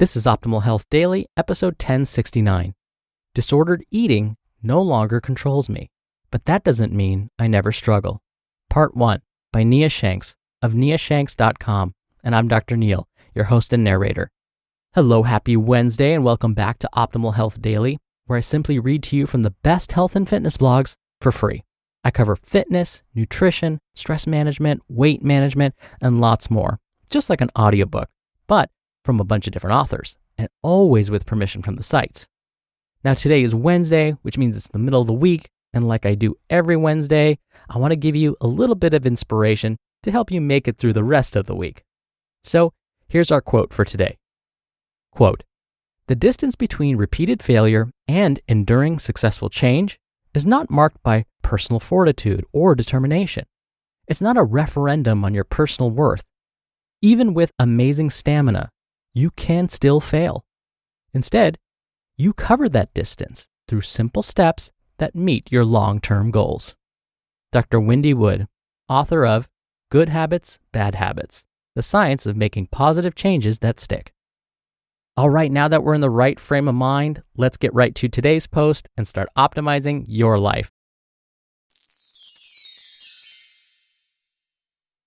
This is Optimal Health Daily, episode 1069. Disordered eating no longer controls me, but that doesn't mean I never struggle. Part 1 by Nia Shanks of niashanks.com, and I'm Dr. Neil, your host and narrator. Hello, happy Wednesday, and welcome back to Optimal Health Daily, where I simply read to you from the best health and fitness blogs for free. I cover fitness, nutrition, stress management, weight management, and lots more, just like an audiobook, but from a bunch of different authors, and always with permission from the sites. Now today is Wednesday, which means it's the middle of the week, and like I do every Wednesday, I want to give you a little bit of inspiration to help you make it through the rest of the week. So here's our quote for today. Quote, "The distance between repeated failure and enduring successful change is not marked by personal fortitude or determination. It's not a referendum on your personal worth. Even with amazing stamina, you can still fail. Instead, you cover that distance through simple steps that meet your long-term goals." Dr. Wendy Wood, author of Good Habits, Bad Habits, The Science of Making Positive Changes That Stick. All right, now that we're in the right frame of mind, let's get right to today's post and start optimizing your life.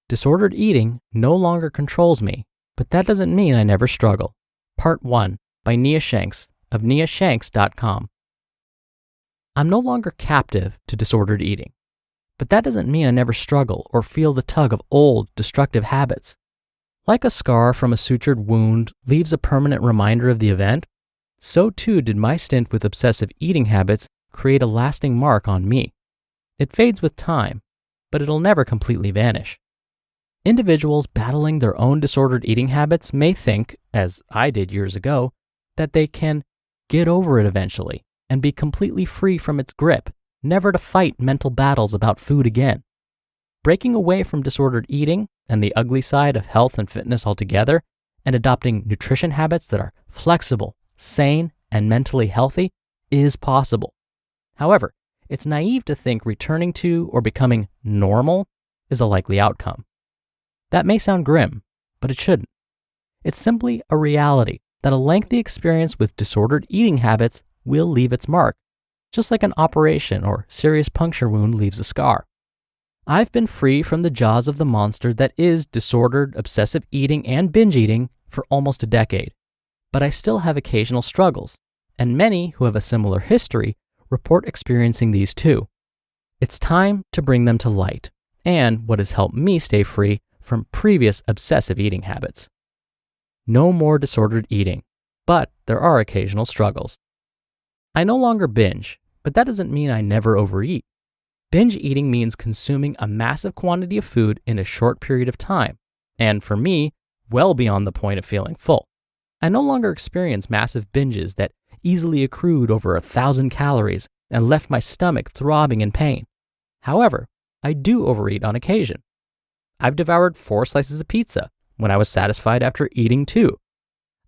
Disordered eating no longer controls me, but that doesn't mean I never struggle. Part 1 by Nia Shanks of niashanks.com. I'm no longer captive to disordered eating, but that doesn't mean I never struggle or feel the tug of old, destructive habits. Like a scar from a sutured wound leaves a permanent reminder of the event, so too did my stint with obsessive eating habits create a lasting mark on me. It fades with time, but it'll never completely vanish. Individuals battling their own disordered eating habits may think, as I did years ago, that they can get over it eventually and be completely free from its grip, never to fight mental battles about food again. Breaking away from disordered eating and the ugly side of health and fitness altogether, and adopting nutrition habits that are flexible, sane, and mentally healthy is possible. However, it's naive to think returning to or becoming normal is a likely outcome. That may sound grim, but it shouldn't. It's simply a reality that a lengthy experience with disordered eating habits will leave its mark, just like an operation or serious puncture wound leaves a scar. I've been free from the jaws of the monster that is disordered, obsessive eating, and binge eating for almost a decade, but I still have occasional struggles, and many who have a similar history report experiencing these too. It's time to bring them to light, and what has helped me stay free from previous obsessive eating habits. No more disordered eating, but there are occasional struggles. I no longer binge, but that doesn't mean I never overeat. Binge eating means consuming a massive quantity of food in a short period of time, and for me, well beyond the point of feeling full. I no longer experience massive binges that easily accrued over 1,000 calories and left my stomach throbbing in pain. However, I do overeat on occasion. I've devoured 4 slices of pizza when I was satisfied after eating 2.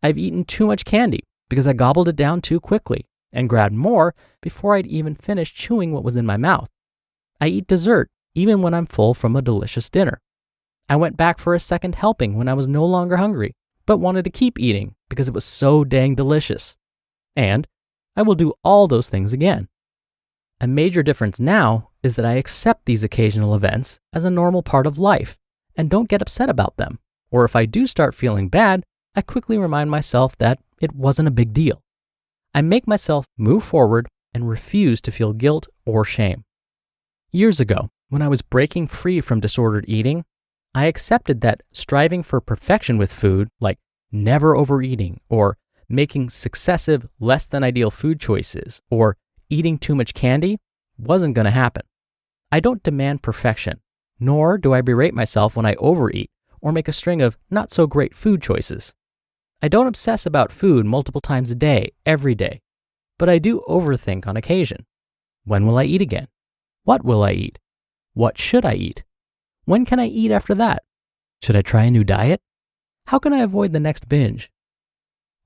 I've eaten too much candy because I gobbled it down too quickly and grabbed more before I'd even finished chewing what was in my mouth. I eat dessert even when I'm full from a delicious dinner. I went back for a second helping when I was no longer hungry, but wanted to keep eating because it was so dang delicious. And I will do all those things again. A major difference now is that I accept these occasional events as a normal part of life and don't get upset about them. Or if I do start feeling bad, I quickly remind myself that it wasn't a big deal. I make myself move forward and refuse to feel guilt or shame. Years ago, when I was breaking free from disordered eating, I accepted that striving for perfection with food, like never overeating or making successive, less than ideal food choices or eating too much candy, wasn't going to happen. I don't demand perfection, nor do I berate myself when I overeat or make a string of not so great food choices. I don't obsess about food multiple times a day, every day, but I do overthink on occasion. When will I eat again? What will I eat? What should I eat? When can I eat after that? Should I try a new diet? How can I avoid the next binge?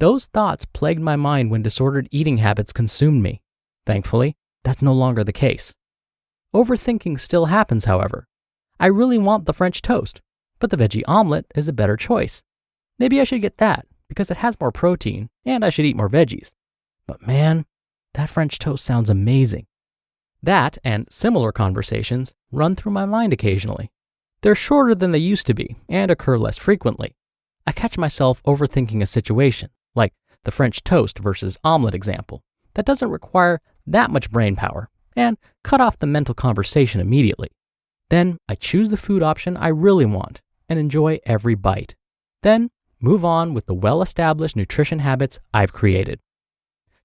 Those thoughts plagued my mind when disordered eating habits consumed me. Thankfully, that's no longer the case. Overthinking still happens, however. I really want the French toast, but the veggie omelet is a better choice. Maybe I should get that because it has more protein and I should eat more veggies. But man, that French toast sounds amazing. That and similar conversations run through my mind occasionally. They're shorter than they used to be and occur less frequently. I catch myself overthinking a situation, like the French toast versus omelet example, that doesn't require that much brain power, and cut off the mental conversation immediately. Then I choose the food option I really want and enjoy every bite. Then move on with the well-established nutrition habits I've created.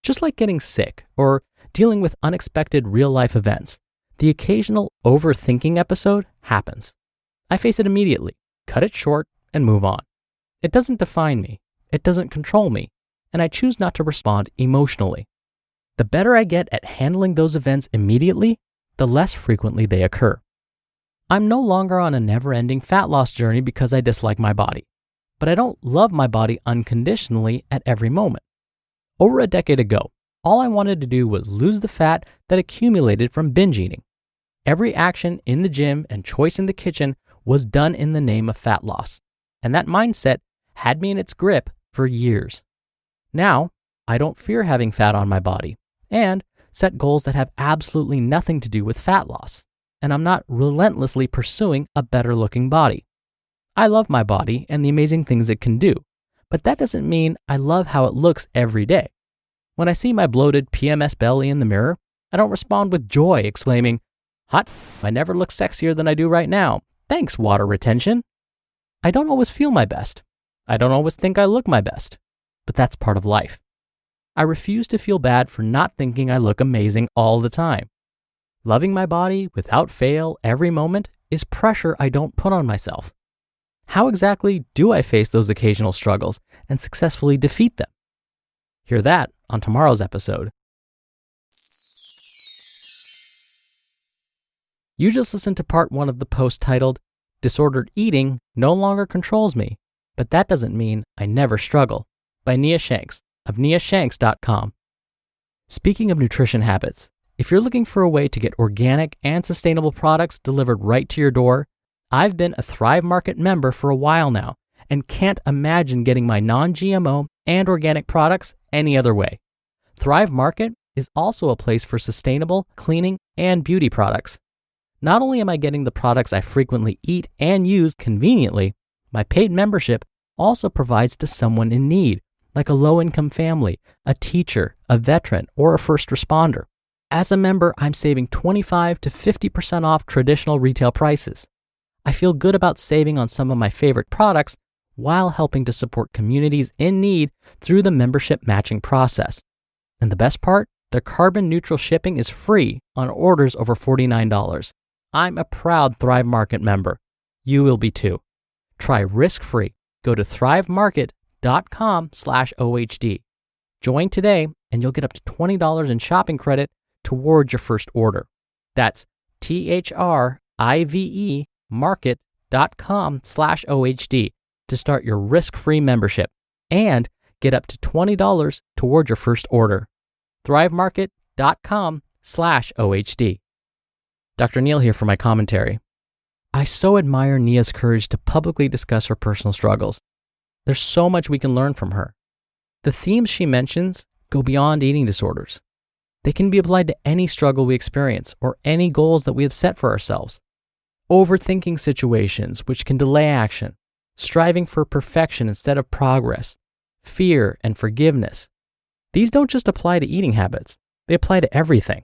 Just like getting sick or dealing with unexpected real-life events, the occasional overthinking episode happens. I face it immediately, cut it short, and move on. It doesn't define me, it doesn't control me, and I choose not to respond emotionally. The better I get at handling those events immediately, the less frequently they occur. I'm no longer on a never-ending fat loss journey because I dislike my body, but I don't love my body unconditionally at every moment. Over a decade ago, all I wanted to do was lose the fat that accumulated from binge eating. Every action in the gym and choice in the kitchen was done in the name of fat loss, and that mindset had me in its grip for years. Now, I don't fear having fat on my body and set goals that have absolutely nothing to do with fat loss, and I'm not relentlessly pursuing a better-looking body. I love my body and the amazing things it can do, but that doesn't mean I love how it looks every day. When I see my bloated PMS belly in the mirror, I don't respond with joy, exclaiming, "Hot, I never look sexier than I do right now. Thanks, water retention." I don't always feel my best. I don't always think I look my best, but that's part of life. I refuse to feel bad for not thinking I look amazing all the time. Loving my body without fail every moment is pressure I don't put on myself. How exactly do I face those occasional struggles and successfully defeat them? Hear that on tomorrow's episode. You just listened to part 1 of the post titled, "Disordered Eating No Longer Controls Me, but That Doesn't Mean I Never Struggle," by Nia Shanks of niashanks.com. Speaking of nutrition habits, if you're looking for a way to get organic and sustainable products delivered right to your door, I've been a Thrive Market member for a while now and can't imagine getting my non-GMO and organic products any other way. Thrive Market is also a place for sustainable cleaning and beauty products. Not only am I getting the products I frequently eat and use conveniently, my paid membership also provides to someone in need, like a low-income family, a teacher, a veteran, or a first responder. As a member, I'm saving 25 to 50% off traditional retail prices. I feel good about saving on some of my favorite products while helping to support communities in need through the membership matching process. And the best part, their carbon neutral shipping is free on orders over $49. I'm a proud Thrive Market member. You will be too. Try risk-free. Go to thrivemarket.com/OHD. Join today and you'll get up to $20 in shopping credit towards your first order. That's THRIVE market.com/OHD to start your risk-free membership and get up to $20 toward your first order. thrivemarket.com/OHD. Dr. Neil here for my commentary. I so admire Nia's courage to publicly discuss her personal struggles. There's so much we can learn from her. The themes she mentions go beyond eating disorders. They can be applied to any struggle we experience or any goals that we have set for ourselves. Overthinking situations which can delay action, striving for perfection instead of progress, fear and forgiveness. These don't just apply to eating habits, they apply to everything.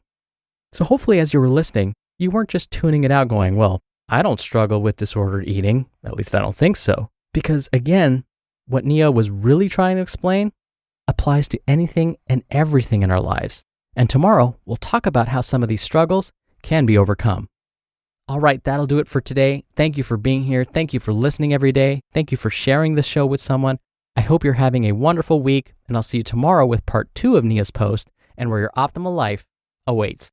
So hopefully as you were listening, you weren't just tuning it out going, well, I don't struggle with disordered eating, at least I don't think so. Because again, what Nia was really trying to explain applies to anything and everything in our lives. And tomorrow, we'll talk about how some of these struggles can be overcome. All right, that'll do it for today. Thank you for being here. Thank you for listening every day. Thank you for sharing this show with someone. I hope you're having a wonderful week, and I'll see you tomorrow with part 2 of Nia's post and where your optimal life awaits.